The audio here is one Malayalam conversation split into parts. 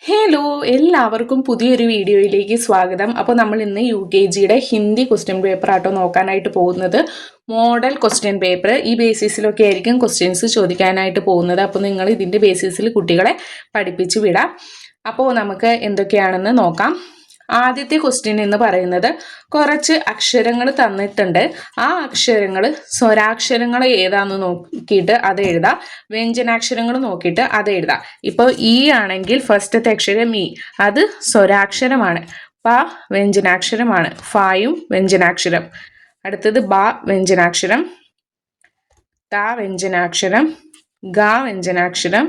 ഹലോ, എല്ലാവർക്കും പുതിയൊരു വീഡിയോയിലേക്ക് സ്വാഗതം. അപ്പോൾ നമ്മൾ ഇന്ന് UKGയുടെ ഹിന്ദി ക്വസ്റ്റ്യൻ പേപ്പർ ആട്ടോ നോക്കാനായിട്ട് പോകുന്നത്. മോഡൽ ക്വസ്റ്റ്യൻ പേപ്പർ ഈ ബേസിസിലൊക്കെ ആയിരിക്കും ക്വസ്റ്റ്യൻസ് ചോദിക്കാനായിട്ട് പോകുന്നത്. അപ്പോൾ നിങ്ങൾ ഇതിൻ്റെ ബേസിസിൽ കുട്ടികളെ പഠിപ്പിച്ചു വിടാം. അപ്പോൾ നമുക്ക് എന്തൊക്കെയാണെന്ന് നോക്കാം. ആദ്യത്തെ ക്വസ്റ്റ്യൻ എന്ന് പറയുന്നത് കുറച്ച് അക്ഷരങ്ങൾ തന്നിട്ടുണ്ട്. ആ അക്ഷരങ്ങൾ സ്വരാക്ഷരങ്ങൾ ഏതാണെന്ന് നോക്കിയിട്ട് അത് എഴുതാം. വ്യഞ്ജനാക്ഷരങ്ങൾ നോക്കിയിട്ട് അത് എഴുതാം. ഇപ്പോൾ ഈ ആണെങ്കിൽ ഫസ്റ്റത്തെ അക്ഷരം ഈ, അത് സ്വരാക്ഷരമാണ്. പ വ്യഞ്ജനാക്ഷരമാണ്. ഫായും വ്യഞ്ജനാക്ഷരം. അടുത്തത് ബ വ്യഞ്ജനാക്ഷരം, ത വ്യഞ്ജനാക്ഷരം, ഗ വ്യഞ്ജനാക്ഷരം,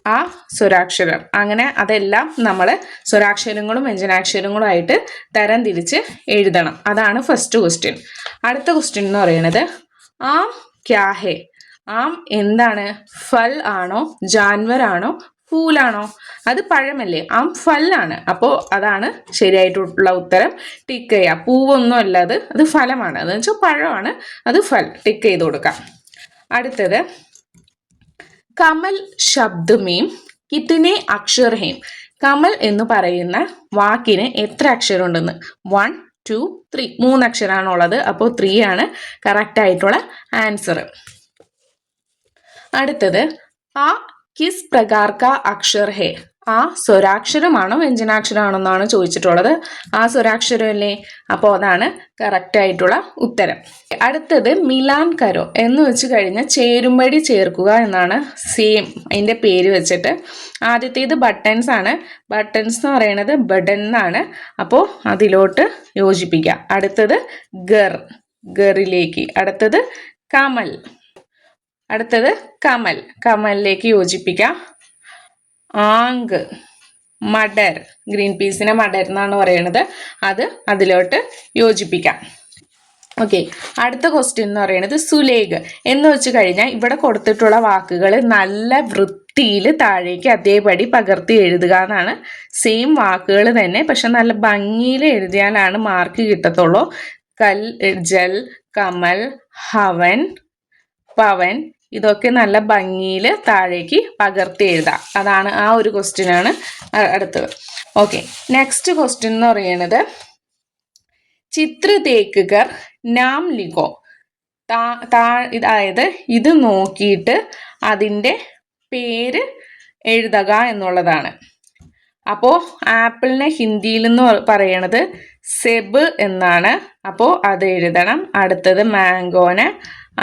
ആ സ്വരാക്ഷരം. അങ്ങനെ അതെല്ലാം നമ്മൾ സ്വരാക്ഷരങ്ങളും വ്യഞ്ജനാക്ഷരങ്ങളും ആയിട്ട് തരം തിരിച്ച് എഴുതണം. അതാണ് ഫസ്റ്റ് ക്വസ്റ്റ്യൻ. അടുത്ത ക്വസ്റ്റ്യൻ എന്ന് പറയുന്നത് ആം ക്യാ ഹേ. ആം എന്താണ്? ഫൽ ആണോ, ജാൻവർ ആണോ, ഫൂലാണോ? അത് പഴമല്ലേ, ആം ഫല്ലാണ്. അപ്പോൾ അതാണ് ശരിയായിട്ടുള്ള ഉത്തരം. ടിക്ക് ചെയ്യാം. പൂവൊന്നും അല്ല, അത് ഫലമാണ്. എന്ന് വെച്ചാൽ പഴമാണ്, അത് ഫൽ. ടിക്ക് ചെയ്ത് കൊടുക്കാം. അടുത്തത് കമൽ ശബ്ദ മീം കിത്തനെ അക്ഷർ ഹേം. കമൽ എന്ന് പറയുന്ന വാക്കിന് എത്ര അക്ഷരം ഉണ്ടെന്ന്? 1 2 3. 3 അക്ഷരമാണുള്ളത്. അപ്പോൾ 3 ആണ് കറക്റ്റ് ആയിട്ടുള്ള ആൻസർ. അടുത്തത് ആ കിസ് പ്രകാർ കാ അക്ഷർ ഹേ. ആ സ്വരാക്ഷരമാണോ വ്യഞ്ജനാക്ഷരമാണോ എന്നാണ് ചോദിച്ചിട്ടുള്ളത്. ആ സ്വരാക്ഷരം അല്ലേ, അപ്പോൾ അതാണ് കറക്റ്റ് ആയിട്ടുള്ള ഉത്തരം. അടുത്തത് മിലാൻ കരോ എന്ന് വെച്ച് കഴിഞ്ഞാൽ ചേരുംപടി ചേർക്കുക എന്നാണ്. സെയിം അതിൻ്റെ പേര് വെച്ചിട്ട്. ആദ്യത്തേത് ബട്ടൺസ് ആണ്. ബട്ടൺസ് എന്ന് പറയുന്നത് ബട്ടൺ എന്നാണ്. അപ്പോൾ അതിലോട്ട് യോജിപ്പിക്കുക. അടുത്തത് ഗർ, ഗറിലേക്ക്. അടുത്തത് കമൽ, അടുത്തത് കമൽ, കമലിലേക്ക് യോജിപ്പിക്കാം. ആങ്ക്, മഡർ, ഗ്രീൻ പീസിനെ മഡർ എന്നാണ് പറയുന്നത്. അത് അതിലോട്ട് യോജിപ്പിക്കാം. ഓക്കെ, അടുത്ത ക്വസ്റ്റ്യൻ എന്ന് പറയുന്നത് സുലേഖ് എന്ന് വെച്ച് കഴിഞ്ഞാൽ ഇവിടെ കൊടുത്തിട്ടുള്ള വാക്കുകൾ നല്ല വൃത്തിയിൽ താഴേക്ക് അതേപടി പകർത്തി എഴുതുക എന്നാണ്. സെയിം വാക്കുകൾ തന്നെ, പക്ഷെ നല്ല ഭംഗിയിൽ എഴുതിയാലാണ് മാർക്ക് കിട്ടത്തുള്ളൂ. കൽ, ജൽ, കമൽ, ഹവൻ, പവൻ, ഇതൊക്കെ നല്ല ഭംഗിയിൽ താഴേക്ക് പകർത്തി എഴുതാം. അതാണ് ആ ഒരു ക്വസ്റ്റ്യൻ ആണ് അടുത്തത്. ഓക്കെ, നെക്സ്റ്റ് ക്വസ്റ്റ്യൻ എന്ന് പറയുന്നത് ചിത്ര ദേഖ്കർ നാം ലിഖോ. അതായത് ഇത് നോക്കിയിട്ട് അതിൻ്റെ പേര് എഴുതുക എന്നുള്ളതാണ്. അപ്പോൾ ആപ്പിളിനെ ഹിന്ദിയിൽ എന്ന് പറയണത് സെബ് എന്നാണ്. അപ്പോൾ അത് എഴുതണം. അടുത്തത് മാംഗോനെ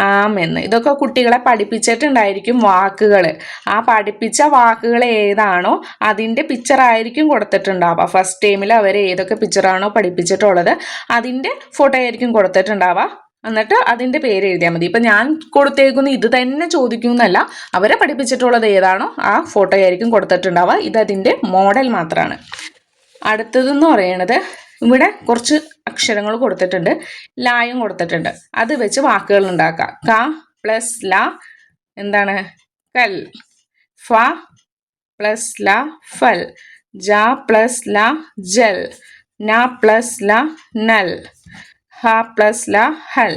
ആം എന്ന്. ഇതൊക്കെ കുട്ടികളെ പഠിപ്പിച്ചിട്ടുണ്ടായിരിക്കും വാക്കുകൾ. ആ പഠിപ്പിച്ച വാക്കുകൾ ഏതാണോ അതിൻ്റെ പിക്ചർ ആയിരിക്കും കൊടുത്തിട്ടുണ്ടാവുക. ഫസ്റ്റ് ടൈമിൽ അവർ ഏതൊക്കെ പിക്ചറാണോ പഠിപ്പിച്ചിട്ടുള്ളത് അതിൻ്റെ ഫോട്ടോ ആയിരിക്കും കൊടുത്തിട്ടുണ്ടാവുക. എന്നിട്ട് അതിൻ്റെ പേര് എഴുതിയാൽ മതി. ഇപ്പം ഞാൻ കൊടുത്തേക്കുന്ന ഇത് തന്നെ ചോദിക്കുന്നല്ല, അവരെ പഠിപ്പിച്ചിട്ടുള്ളത് ഏതാണോ ആ ഫോട്ടോ ആയിരിക്കും കൊടുത്തിട്ടുണ്ടാവുക. ഇതതിൻ്റെ മോഡൽ മാത്രമാണ്. അടുത്തതെന്ന് പറയുന്നത് ഇവിടെ കുറച്ച് അക്ഷരങ്ങൾ കൊടുത്തിട്ടുണ്ട്, ലായും കൊടുത്തിട്ടുണ്ട്. അത് വെച്ച് വാക്കുകൾ ഉണ്ടാക്കാം. ക പ്ലസ് ല എന്താണ്? കൽ. ഫ പ്ലസ് ല ഫൽ. ജ പ്ലസ് ല ജൽ. ന പ്ലസ് ല നൽ. ഹ പ്ലസ് ല ഹൽ.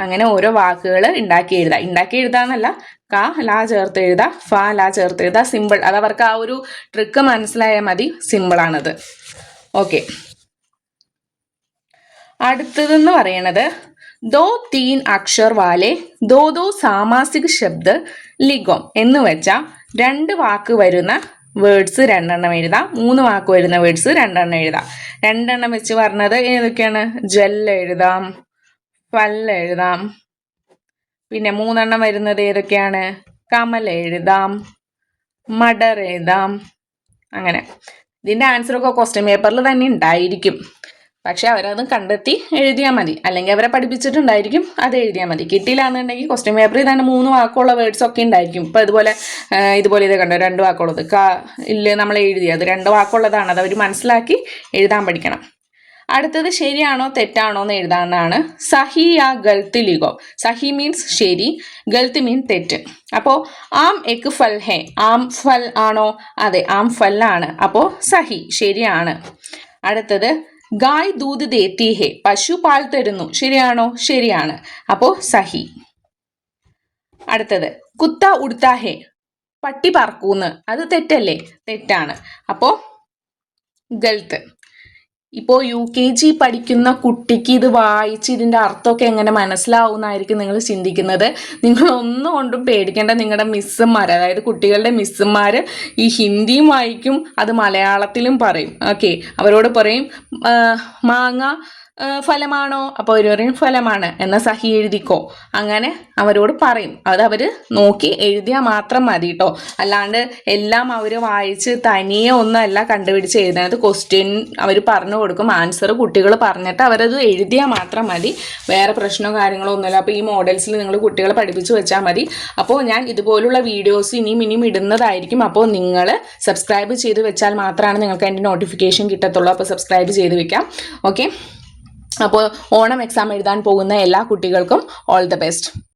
അങ്ങനെ ഓരോ വാക്കുകൾ ഉണ്ടാക്കി എഴുതാം. ഉണ്ടാക്കി എഴുതാന്നല്ല, ക ല ചേർത്ത് എഴുതാം, ഫ ല ചേർത്ത് എഴുതാം. സിമ്പിൾ. അത് അവർക്ക് ആ ഒരു ട്രിക്ക് മനസ്സിലായാൽ മതി. സിമ്പിളാണത്. ഓക്കെ, അടുത്തതെന്ന് പറയണത് ദോ തീൻ അക്ഷർ വാലെ ദോ സാമാസിക ശബ്ദ ലിഖോ എന്ന് വെച്ചാൽ 2 വാക്ക് വരുന്ന വേർഡ്സ് 2 എണ്ണം എഴുതാം. 3 വാക്ക് വരുന്ന വേർഡ്സ് 2 എണ്ണം എഴുതാം. 2 എണ്ണം വെച്ച് പറഞ്ഞത് ഏതൊക്കെയാണ്? ജൽ എഴുതാം, ഫൽ എഴുതാം. പിന്നെ 3 എണ്ണം വരുന്നത് ഏതൊക്കെയാണ്? കമൽ എഴുതാം, മഡർ എഴുതാം. അങ്ങനെ ഇതിൻ്റെ ആൻസറൊക്കെ ക്വസ്റ്റ്യൻ പേപ്പറിൽ തന്നെ ഉണ്ടായിരിക്കും. പക്ഷെ അവരത് കണ്ടെത്തി എഴുതിയാൽ മതി. അല്ലെങ്കിൽ അവരെ പഠിപ്പിച്ചിട്ടുണ്ടായിരിക്കും, അത് എഴുതിയാൽ മതി. കിട്ടിയില്ലാന്നുണ്ടെങ്കിൽ ക്വസ്റ്റ്യൻ പേപ്പറിൽ തന്നെ 3 വാക്കുള്ള വേർഡ്സ് ഒക്കെ ഉണ്ടായിരിക്കും. ഇപ്പം ഇതുപോലെ ഇത് കണ്ടോ, 2 വാക്കുള്ളത്. ഇല്ല, നമ്മൾ എഴുതിയത് 2 വാക്കുള്ളതാണ്. അത് അവർ മനസ്സിലാക്കി എഴുതാൻ പഠിക്കണം. അടുത്തത് ശരിയാണോ തെറ്റാണോ എന്ന് എഴുതാനാണ്. സഹി യാ ഗൽത്ത് ലിഖോ. സഹി മീൻസ് ശരി, ഗൽത്ത് മീൻ തെറ്റ്. അപ്പോൾ ആം എക് ഫൽ ഹേ. ആം ഫൽ ആണോ? അതെ, ആം ഫൽ ആണ്. അപ്പോൾ സഹി, ശരിയാണ്. അടുത്തത് ഗായ് ദൂത് ദേത്തി ഹേ. പശു പാൽ തരുന്നു. ശരിയാണോ? ശരിയാണ്. അപ്പോൾ സഹി. അടുത്തത് കുത്ത ഉടുത്ത ഹേ. പട്ടി പറക്കൂന്ന്, അത് തെറ്റല്ലേ? തെറ്റാണ്. അപ്പോൾ ഗൾത്ത്. ഇപ്പോൾ UKG പഠിക്കുന്ന കുട്ടിക്ക് ഇത് വായിച്ച് ഇതിൻ്റെ അർത്ഥമൊക്കെ എങ്ങനെ മനസ്സിലാവുമെന്നായിരിക്കും നിങ്ങൾ ചിന്തിക്കുന്നത്. നിങ്ങൾ ഒന്നും കൊണ്ടും പേടിക്കേണ്ട. നിങ്ങളുടെ മിസ്സുമാർ, അതായത് കുട്ടികളുടെ മിസ്സുമാർ ഈ ഹിന്ദിയും വായിക്കും, അത് മലയാളത്തിലും പറയും. ഓക്കെ, അവരോട് പറയും മാങ്ങ ഫലമാണോ? അപ്പോൾ അവർ പറയും ഫലമാണ്, എന്നാൽ സഹി എഴുതിക്കോ. അങ്ങനെ അവരോട് പറയും. അത് അവർ നോക്കി എഴുതിയാൽ മാത്രം മതി കേട്ടോ. അല്ലാണ്ട് എല്ലാം അവർ വായിച്ച് തനിയെ ഒന്നല്ല കണ്ടുപിടിച്ച് എഴുതുന്നത്. ക്വസ്റ്റ്യൻ അവർ പറഞ്ഞു കൊടുക്കും, ആൻസർ കുട്ടികൾ പറഞ്ഞിട്ട് അവരത് എഴുതിയാൽ മാത്രം മതി. വേറെ പ്രശ്നമോ കാര്യങ്ങളോ ഒന്നുമില്ല. അപ്പോൾ ഈ മോഡൽസിൽ നിങ്ങൾ കുട്ടികളെ പഠിപ്പിച്ച് വെച്ചാൽ മതി. അപ്പോൾ ഞാൻ ഇതുപോലുള്ള വീഡിയോസ് ഇനിയും ഇടുന്നതായിരിക്കും. അപ്പോൾ നിങ്ങൾ സബ്സ്ക്രൈബ് ചെയ്ത് വെച്ചാൽ മാത്രമാണ് നിങ്ങൾക്ക് അതിൻ്റെ നോട്ടിഫിക്കേഷൻ കിട്ടത്തുള്ളൂ. അപ്പോൾ സബ്സ്ക്രൈബ് ചെയ്ത് വെക്കാം. ഓക്കെ, അപ്പോൾ ഓണം എക്സാം എഴുതാൻ പോകുന്ന എല്ലാ കുട്ടികൾക്കും ഓൾ ദ ബെസ്റ്റ്.